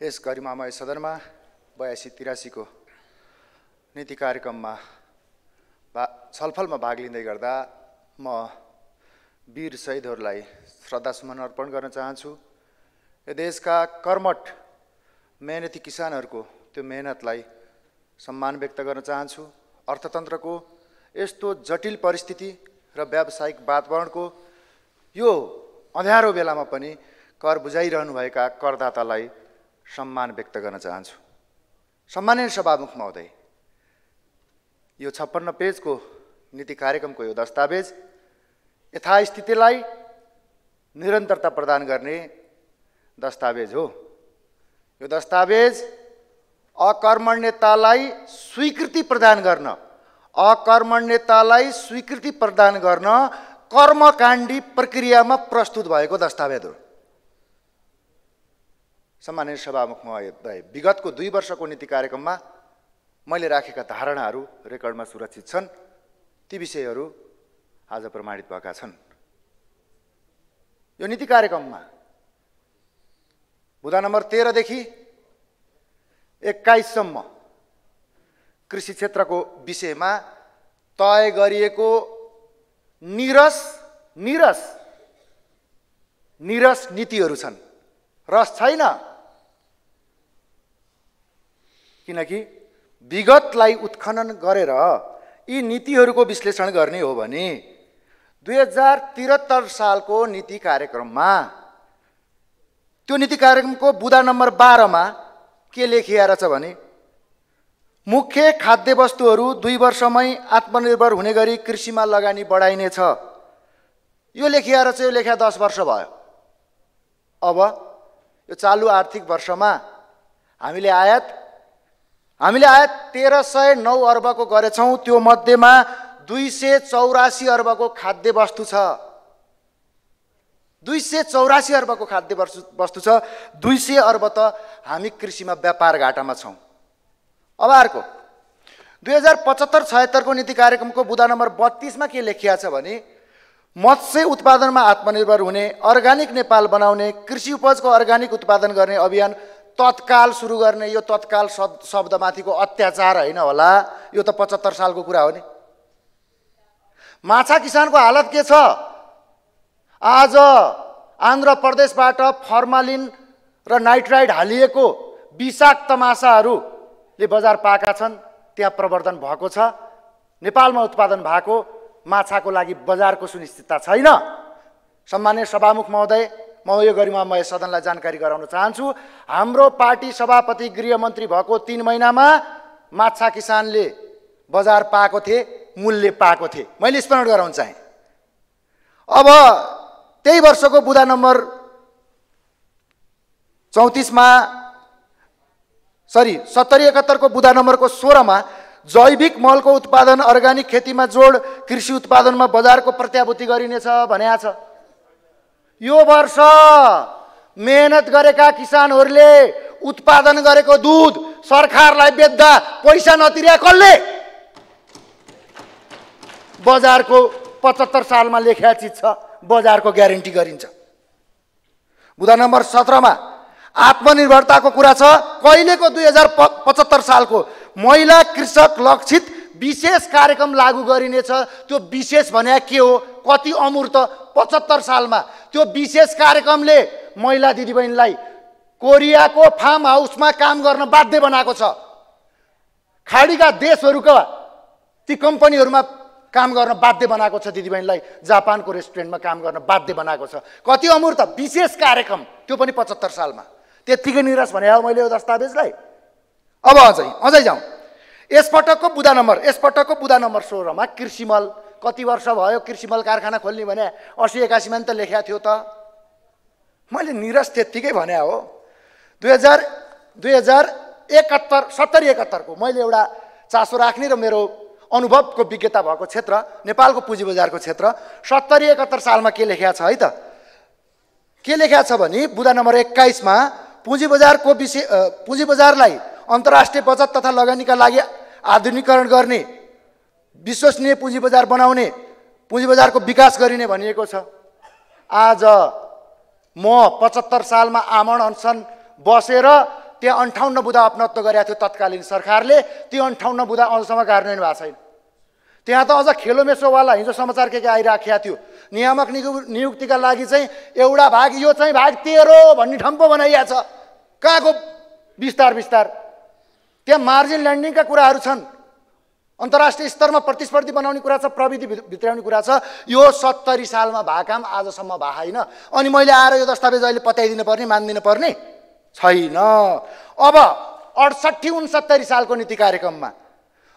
यस गरिमामय सदनमा 82-83 को नीति कार्यक्रममा छलफलमा भाग लिँदै गर्दा म वीर शहीदहरूलाई श्रद्धासुमन अर्पण गर्न चाहन्छु। यो देशका कर्मठ मेहनती किसानहरूको त्यो मेहनतलाई सम्मान व्यक्त गर्न चाहन्छु। अर्थतन्त्रको यस्तो जटिल परिस्थिति र व्यावसायिक वातावरणको यो अँध्यारो बेलामा पनि कर बुझाइरहनुभएका करदातालाई सम्मान व्यक्त गर्न चाहन्छु। सम्माननीय सभामुख महोदय, यो 56 पेजको नीति कार्यक्रमको यो दस्तावेज यथास्थितिलाई निरन्तरता प्रदान गर्ने दस्तावेज हो। यो दस्तावेज अकर्मण्यतालाई स्वीकृति प्रदान गर्न कर्मकाण्डी प्रक्रियामा प्रस्तुत भएको दस्तावेज हो। सम्माननीय सभामुख महोदय, विगतको 2 वर्षको नीति कार्यक्रममा मैले राखेका धारणाहरू रेकर्डमा सुरक्षित छन्। ती विषयहरू आज प्रमाणित भएका छन्। यो नीति कार्यक्रममा बुँदा नम्बर 13 देखि 21 सम्म कृषि क्षेत्रको विषयमा तय गरिएको निरस नीतिहरू छन्। रस छैन, किनकि विगतलाई उत्खनन गरेर यी नीतिहरूको विश्लेषण गर्ने हो भने 2073 सालको नीति कार्यक्रममा, त्यो नीति कार्यक्रमको बुँदा नम्बर 12 मा के लेखिया रहेछ भने मुख्य खाद्य वस्तुहरू 2 वर्षमै आत्मनिर्भर हुने गरी कृषिमा लगानी बढाइनेछ। यो लेखिया रहेछ, यो लेखा 10 वर्ष भयो। अब यो चालु आर्थिक वर्षमा हामीले आयात 1309 अर्बको गरेछौँ। त्यो मध्येमा 284 अर्बको खाद्य वस्तु छ। 284 अर्बको खाद्य वस्तु छ। 200 अर्ब त हामी कृषिमा व्यापार घाटामा छौँ। अब अर्को 2075-76 को नीति कार्यक्रमको बुँदा नम्बर 32 मा के लेखिया छ भने मत्स्य उत्पादनमा आत्मनिर्भर हुने, अर्गानिक नेपाल बनाउने, कृषि उपजको अर्गानिक उत्पादन गर्ने अभियान तत्काल सुरु गर्ने। यो तत्काल शब्दमाथिको अत्याचार होइन होला, यो त 75 सालको कुरा हो नि। माछा किसानको हालत के छ? आज आन्ध्र प्रदेशबाट फर्मालिन र नाइट्राइड हालिएको विषाक्त माछाहरूले बजार पाएका छन्। त्यहाँ प्रवर्धन भएको छ। नेपालमा उत्पादन भएको माछाको लागि बजारको सुनिश्चितता छैन। सम्माननीय सभामुख महोदय, म यो गरिमामय सदनलाई जानकारी गराउन चाहन्छु। हाम्रो पार्टी सभापति गृहमन्त्री भएको 3 महिनामा माछा किसानले बजार पाएको थिए, मूल्य पाएको थिए। मैले स्मरण गराउन चाहे। अब त्यही वर्षको बुँदा नम्बर 34 मा 70-71 को बुँदा नम्बरको 16 मा जैविक मलको उत्पादन, अर्गानिक खेतीमा जोड, कृषि उत्पादनमा बजारको प्रत्याभूति गरिनेछ भनेको छ। यो वर्ष मेहनत गरेका किसानहरूले उत्पादन गरेको दूध सरकारलाई बेच्दा पैसा नतिर्या कसले? बजारको 75 सालमा लेखिया चिज छ, बजारको ग्यारेन्टी गरिन्छ। बुँदा नम्बर 17 मा आत्मनिर्भरताको कुरा छ। कहिलेको 2075 सालको महिला कृषक लक्षित विशेष कार्यक्रम लागू गरिनेछ। त्यो विशेष भने के हो? कति अमूर्त! 75 सालमा त्यो विशेष कार्यक्रमले महिला दिदीबहिनीलाई कोरियाको फार्म हाउसमा काम गर्न बाध्य बनाएको छ। खाडीका देशहरूका ती कम्पनीहरूमा काम गर्न बाध्य बनाएको छ दिदीबहिनीलाई। जापानको रेस्टुरेन्टमा काम गर्न बाध्य बनाएको छ। कति अमूर्त विशेष कार्यक्रम, त्यो पनि 75 सालमा। त्यतिकै निराश भने हो मैले यो दस्तावेजलाई। अब अझै जाउँ। यसपटकको बुँदा नम्बर 16 मा कृषि मल, कति वर्ष भयो कृषि मल कारखाना खोल्ने भने 80-81 मा त लेख्या थियो त। मैले निरस त्यतिकै भने हो। 70-71 को मैले एउटा चासो राख्ने र मेरो अनुभवको विज्ञता भएको क्षेत्र नेपालको पुँजी बजारको क्षेत्र 70-71 सालमा के लेख्या छ है त? के लेख्या छ भने बुँदा नम्बर 21 मा पुँजी बजारलाई अन्तर्राष्ट्रिय बचत तथा लगानीका लागि आधुनिकीकरण गर्ने, विश्वसनीय पुँजी बजार बनाउने, पुँजी बजारको विकास गरिने भनिएको छ। आज म 75 सालमा आमरण अनसन बसेर त्यहाँ 58 बुँदा अपनत्व गरेको थियो तत्कालीन सरकारले। त्यो 58 बुँदा अझसम्म कार्यान्वयन भएको छैन। त्यहाँ त अझ खेलोमेसोवाला हिजो समाचार के आइराखेको थियो, नियामक नियुक्तिका लागि चाहिँ एउटा भाग, यो चाहिँ भाग 13 भन्ने ठम्पो बनाइएको छ। कहाँको विस्तार विस्तार? त्यहाँ मार्जिन ल्यान्डिङका कुराहरू छन्, अन्तर्राष्ट्रिय स्तरमा प्रतिस्पर्धी बनाउने कुरा छ, प्रविधि भित्राउने कुरा छ। यो 70 सालमा भएको काम आजसम्म भएको छैन। अनि मैले आएर यो दस्तावेज अहिले पत्याइदिनु पर्ने, मानिदिनु पर्ने छैन। अब 68-69 सालको नीति कार्यक्रममा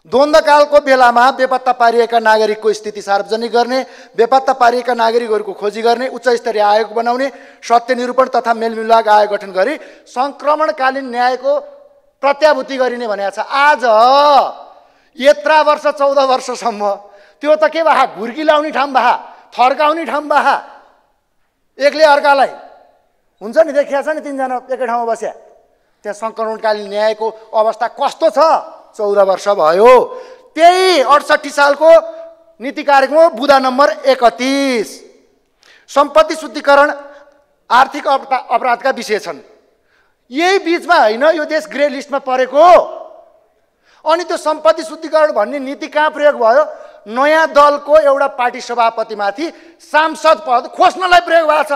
द्वन्द्वकालको बेलामा बेपत्ता पारिएका नागरिकको स्थिति सार्वजनिक गर्ने, बेपत्ता पारिएका नागरिकहरूको खोजी गर्ने, उच्च स्तरीय आयोग बनाउने, सत्य निरूपण तथा मेलमिलाप आयोग गठन गरी संक्रमणकालीन न्यायको प्रत्याभूति गरिने भनेको छ। आज यत्रा वर्ष 14 वर्षसम्म त्यो त के भए, घुर्की लाउने ठाउँ भए, थर्काउने ठाउँ भए, एकले अर्कालाई हुन्छ नि, देखिया छ नि, 3 जना एकै ठाउँमा बस्या। त्यहाँ संक्रमणकालीन न्यायको अवस्था कस्तो छ? 14 वर्ष भयो। त्यही 68 सालको नीति कार्यक्रम बुँदा नम्बर 31 सम्पत्ति शुद्धिकरण आर्थिक अपराधका विषय छन्। यही बीचमा होइन यो देश ग्रे लिस्टमा परेको। अनि त्यो सम्पत्ति शुद्धिकरण भन्ने नीति कहाँ प्रयोग भयो? नयाँ दलको एउटा पार्टी सभापतिमाथि सांसद पद खोज्नलाई प्रयोग भएको छ।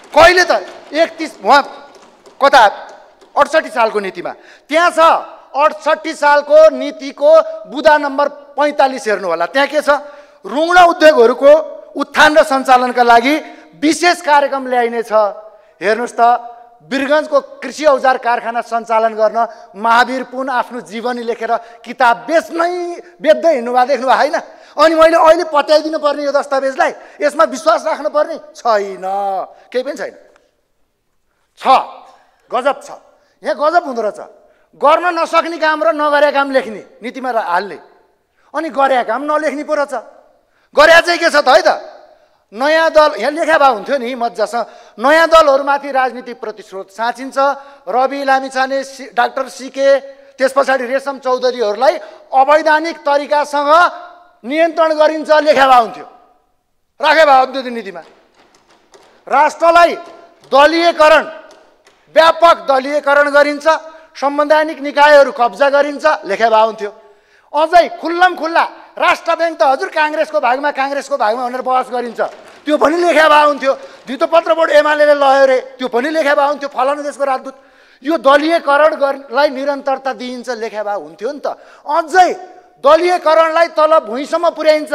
कहिले त 31 उहाँ कता 68 सालको नीतिमा त्यहाँ छ। 68 सालको नीतिको बुँदा नम्बर 45 हेर्नु होला। त्यहाँ के छ? रुग्ण उद्योगहरूको उत्थान र सञ्चालनका लागि विशेष कार्यक्रम ल्याइनेछ। हेर्नुहोस् त, वीरगञ्जको कृषि औजार कारखाना सञ्चालन गर्न महावीर पुन आफ्नो जीवनी लेखेर किताब बेच्दै हिँड्नुभएको देख्नुभयो होइन? अनि मैले अहिले पत्याइदिनु पर्ने यो दस्तावेजलाई, यसमा विश्वास राख्नु पर्ने छैन, केही पनि छैन। छ, गजब छ। यहाँ गजब हुँदो रहेछ। गर्न नसक्ने काम र नगरेका काम लेख्ने, नीतिमा हाल्ने, अनि गरेका काम नलेख्ने पो रहेछ। गरे चाहिँ के छ त है त? नयाँ दल यहाँ लेखा भए हुन्थ्यो नि मजासँग। नयाँ दलहरूमाथि राजनीतिक प्रतिस्रोत साँचिन्छ। रवि लामिछाने, डाक्टर सीके, त्यस पछाडि रेशम चौधरीहरूलाई अवैधानिक तरिकासँग नियन्त्रण गरिन्छ लेखा भए हुन्थ्यो, राखे भए हुन्थ्यो त्यो नीतिमा। राष्ट्रलाई दलीयकरण, व्यापक दलीयकरण गरिन्छ, संवैधानिक निकायहरू कब्जा गरिन्छ लेखा भए हुन्थ्यो। अझै खुल्लम खुल्ला राष्ट्र ब्याङ्क त हजुर काङ्ग्रेसको भागमा भनेर बहस गरिन्छ, त्यो पनि लेखा भए हुन्थ्यो। धितोपत्र बोर्ड एमाले लयो रे, त्यो पनि लेखा भए हुन्थ्यो। फलानु देशको राजदूत, यो दलीयकरणलाई निरन्तरता दिइन्छ लेखा भए हुन्थ्यो नि त। अझै दलीयकरणलाई तल भुइँसम्म पुर्याइन्छ।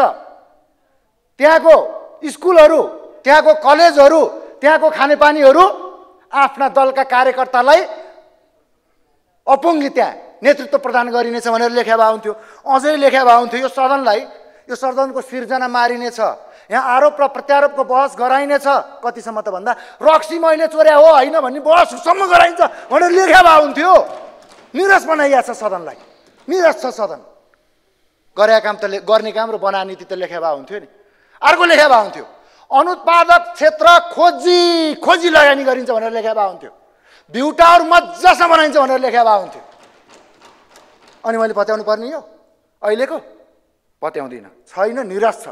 त्यहाँको स्कुलहरू, त्यहाँको कलेजहरू, त्यहाँको खानेपानीहरू आफ्ना दलका कार्यकर्तालाई अपुङ्गी त्यहाँ नेतृत्व प्रदान गरिनेछ भनेर लेखा भए हुन्थ्यो। अझै लेखा भए हुन्थ्यो यो सदनको सिर्जना मारिनेछ, यहाँ आरोप र प्रत्यारोपको बहस गराइनेछ। कतिसम्म त भन्दा रक्सी मैले चोर्या हो होइन भन्ने बहससम्म गराइन्छ भनेर लेखा भए हुन्थ्यो। निरस बनाइएको छ सदनलाई, निरस छ सदन। गरेका काम त गर्ने काम र बना नीति त लेखा भए हुन्थ्यो नि। अर्को लेखा भए हुन्थ्यो अनुत्पादक क्षेत्र खोजी लगानी गरिन्छ भनेर लेखा भए हुन्थ्यो। भ्यू टावर मजासँग बनाइन्छ भनेर लेखा भए हुन्थ्यो। अनि मैले पत्याउनु पर्ने यो अहिलेको पत्याउँदिनँ। छैन, निरस छ।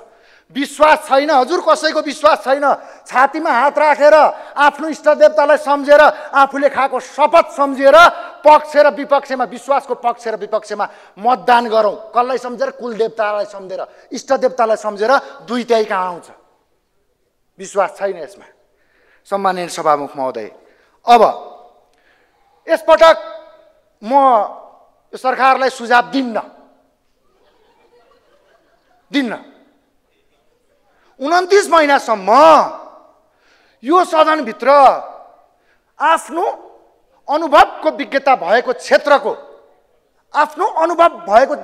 विश्वास छैन हजुर, कसैको विश्वास छैन। छातीमा हात राखेर आफ्नो इष्टदेवतालाई सम्झेर, आफूले खाएको शपथ सम्झेर पक्ष र विपक्षमा, विश्वासको पक्ष र विपक्षमा मतदान गरौँ। कसलाई सम्झेर? कुलदेवतालाई सम्झेर, इष्टदेवतालाई सम्झेर। 2/3 कहाँ आउँछ? विश्वास छैन यसमा। सम्माननीय सभामुख महोदय, अब यसपटक म सरकारलाई सुझाव दिन्न। 29 महिनासम्म यो सदनभित्र आफ्नो अनुभवको विज्ञता भएको क्षेत्रको, आफ्नो अनुभव भएको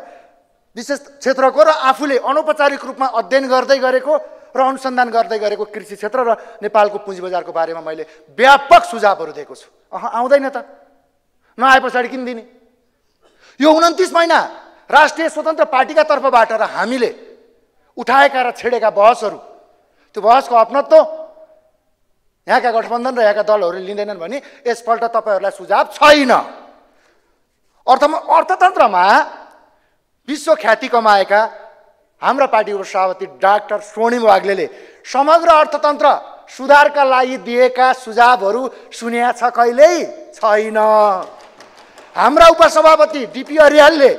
विशेष क्षेत्रको र आफूले अनौपचारिक रूपमा अध्ययन गर्दै गरेको र अनुसन्धान गर्दै गरेको कृषि क्षेत्र र नेपालको पुँजी बजारको बारेमा मैले व्यापक सुझावहरू दिएको छु। आउँदैन त, नआए पछाडि किन दिने? यो 29 महिना राष्ट्रिय स्वतन्त्र पार्टीका तर्फबाट र हामीले उठाएका र छेडेका बहसहरू, त्यो बहसको अपनत्व यहाँका गठबन्धन र यहाँका दलहरूले लिँदैनन् भने यसपल्ट तपाईँहरूलाई सुझाव छैन। अर्थतन्त्रमा विश्व ख्याति कमाएका हाम्रा पार्टी उपसभापति डाक्टर स्वर्णिम वाग्लेले समग्र अर्थतन्त्र सुधारका लागि दिएका सुझावहरू सुनेको छ कहिल्यै छैन। हाम्रा उपसभापति डिपी अर्यालले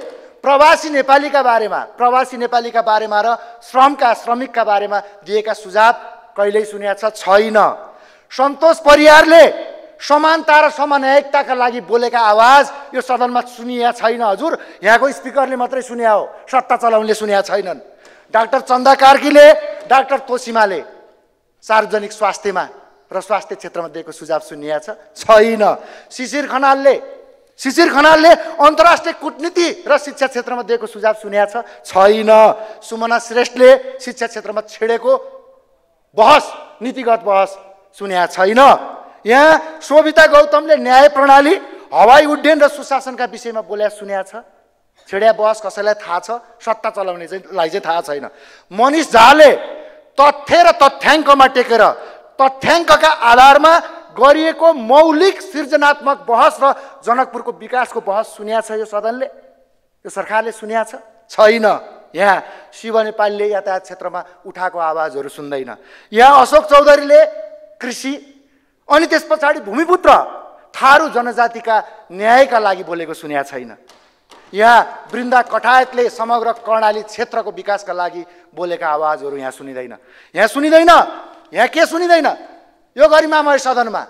प्रवासी नेपालीका बारेमा र श्रमिकका बारेमा दिएका सुझाव कहिल्यै सुनेको छैन। सन्तोष परियारले समानता र समन्यायिकताका लागि बोलेका आवाज यो सदनमा सुनिया छैन। हजुर यहाँको स्पिकरले मात्रै सुन्या हो, सत्ता चलाउनेले सुन्या छैनन्। डाक्टर चन्दा कार्कीले, डाक्टर तोसीमाले सार्वजनिक स्वास्थ्यमा र स्वास्थ्य क्षेत्रमा दिएको सुझाव सुनिया छैन। शिशिर खनालले अन्तर्राष्ट्रिय कूटनीति र शिक्षा क्षेत्रमा दिएको सुझाव सुन्या छैन। सुमना श्रेष्ठले शिक्षा क्षेत्रमा छेडेको बहस, नीतिगत बहस सुन्या छैन। यहाँ शोभिता गौतमले न्याय प्रणाली, हवाई उड्डयन र सुशासनका विषयमा बोल्या सुन्या छ। छेड्या बहस कसैलाई थाहा छ? सत्ता चलाउनेलाई चाहिँ थाहा छैन। मनिष झाले तथ्य र तथ्याङ्कमा टेकेर तथ्याङ्कका आधारमा गरिएको मौलिक सृजनात्मक बहस र जनकपुरको विकासको बहस सुन्या छ यो सदनले, यो सरकारले सुन्या छैन। यहाँ शिव नेपालीले यातायात क्षेत्रमा उठाएको आवाजहरू सुन्दैन। यहाँ अशोक चौधरीले कृषि अनि त्यस पछाडि भूमिपुत्र थारू जनजातिका न्यायका लागि बोलेको सुन्या छैन। यहाँ वृन्दा कठायतले समग्र कर्णाली क्षेत्रको विकासका लागि बोलेका आवाजहरू यहाँ सुनिँदैन। यहाँ के सुनिँदैन? यो गरिमामय सदनमा,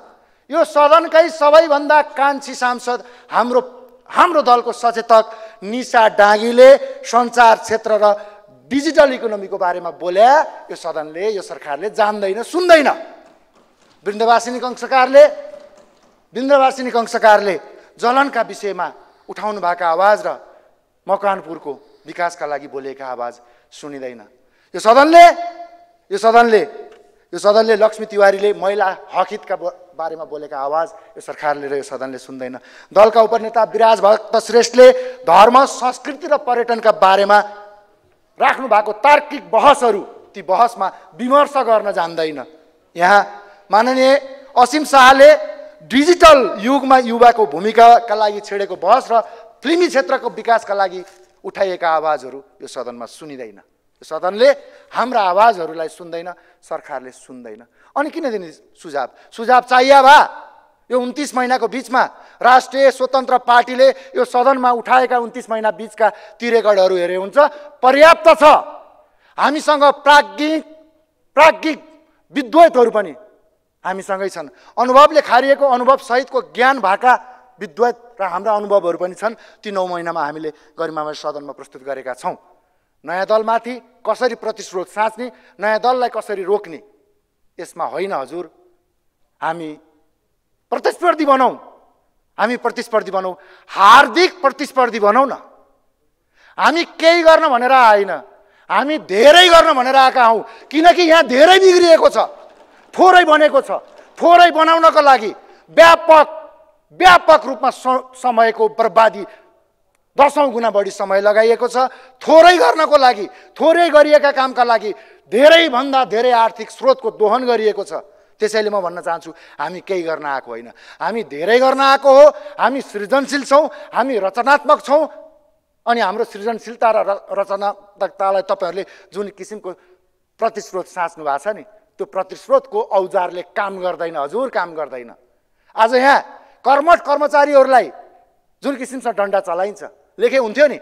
यो सदनकै सबैभन्दा कान्छी सांसद हाम्रो दलको सचेतक निशा डाँगीले सञ्चार क्षेत्र र डिजिटल इकोनोमीको बारेमा बोल्या यो सदनले, यो सरकारले जान्दैन, सुन्दैन। वृन्दवासिनी कंसकारले जलनका विषयमा उठाउनु भएको आवाज र मकवानपुरको विकासका लागि बोलेका आवाज सुनिँदैन। यो सदनले लक्ष्मी तिवारीले महिला हक हितका बारेमा बोलेका आवाज यो सरकारले र यो सदनले सुन्दैन। दलका उपनेता विराज भक्त श्रेष्ठले धर्म, संस्कृति र पर्यटनका बारेमा राख्नु भएको तार्किक बहसहरू, ती बहसमा विमर्श गर्न जान्दैन। यहाँ माननीय असीम शाहले डिजिटल युगमा युवाको भूमिकाका लागि छेडेको बहस र फिल्मी क्षेत्रको विकासका लागि उठाइएका आवाजहरू यो सदनमा सुनिँदैन। यो सदनले हाम्रा आवाजहरूलाई सुन्दैन, सरकारले सुन्दैन। अनि किन दिने सुझाव चाहिए भा? यो 29 महिनाको बिचमा राष्ट्रिय स्वतन्त्र पार्टीले यो सदनमा उठाएका 29 महिना बिचका ती रेकर्डहरू हेरे हुन्छ, पर्याप्त छ। हामीसँग प्राज्ञिक विद्वतहरू पनि हामीसँगै छन्। अनुभवले खारिएको, अनुभव सहितको ज्ञान भएका विद्वत र हाम्रा अनुभवहरू पनि छन्। ती 9 महिनामा हामीले गरिमामय सदनमा प्रस्तुत गरेका छौँ। नयाँ दलमाथि कसरी प्रतिस्रोत साँच्ने, नयाँ दललाई कसरी रोक्ने, यसमा होइन हजुर। हामी प्रतिस्पर्धी बनाऊ, हार्दिक प्रतिस्पर्धी बनाऊ न। हामी केही गर्न भनेर आएन, हामी धेरै गर्न भनेर आएका हौँ। किनकि यहाँ धेरै बिग्रिएको छ, थोरै बनेको छ। थोरै बनाउनको लागि व्यापक रूपमा समयको बर्बादी 10औं गुणा बढी समय लगाइएको छ। थोरै गर्नको लागि, थोरै गरिएका कामका लागि धेरैभन्दा धेरै आर्थिक स्रोतको दोहन गरिएको छ। त्यसैले म भन्न चाहन्छु, हामी केही गर्न आएको होइन, हामी धेरै गर्न आएको हो। हामी सृजनशील छौँ, हामी रचनात्मक छौँ। अनि हाम्रो सृजनशीलता र रचनात्मकतालाई तपाईँहरूले जुन किसिमको प्रतिस्रोत साँच्नु भएको छ नि, त्यो प्रतिस्रोतको औजारले काम गर्दैन हजुर, काम गर्दैन। आज यहाँ कर्मठ कर्मचारीहरूलाई जुन किसिमसँग डन्डा चलाइन्छ, लेखे हुन्थ्यो नि,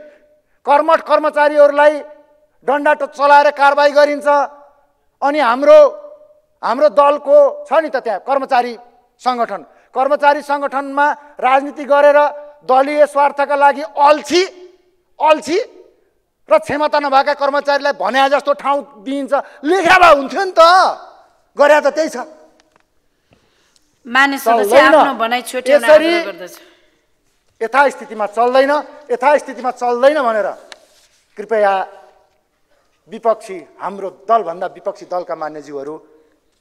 कर्मठ कर्मचारीहरूलाई डन्डा चलाएर कारबाही गरिन्छ। अनि हाम्रो दलको छ नि त त्यहाँ कर्मचारी सङ्गठनमा राजनीति गरेर दलीय स्वार्थका लागि अल्छी र क्षमता नभएका कर्मचारीलाई भने जस्तो ठाउँ दिइन्छ, लेखा भए हुन्थ्यो नि त, गरे त त्यही छ। यथास्थितिमा चल्दैन भनेर कृपया हाम्रो दलभन्दा विपक्षी दलका मान्यज्यूहरू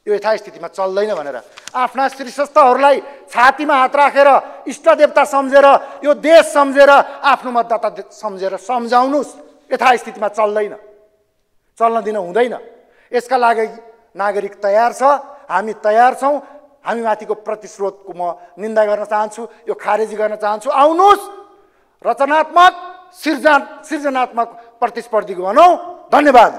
यो यथास्थितिमा चल्दैन भनेर आफ्ना श्रीसस्थहरूलाई छातीमा हात राखेर इष्टदेवता सम्झेर, यो देश सम्झेर, आफ्नो मतदाता सम्झेर सम्झाउनुस्। यथास्थितिमा चल्न दिन हुँदैन। यसका लागि नागरिक तयार छ, हामी तयार छौँ। हामी माथिको प्रतिस्रोतको म निन्दा गर्न चाहन्छु, यो खारेजी गर्न चाहन्छु। आउनुहोस्, रचनात्मक सृजनात्मक प्रतिस्पर्धी बनाऊ। धन्यवाद।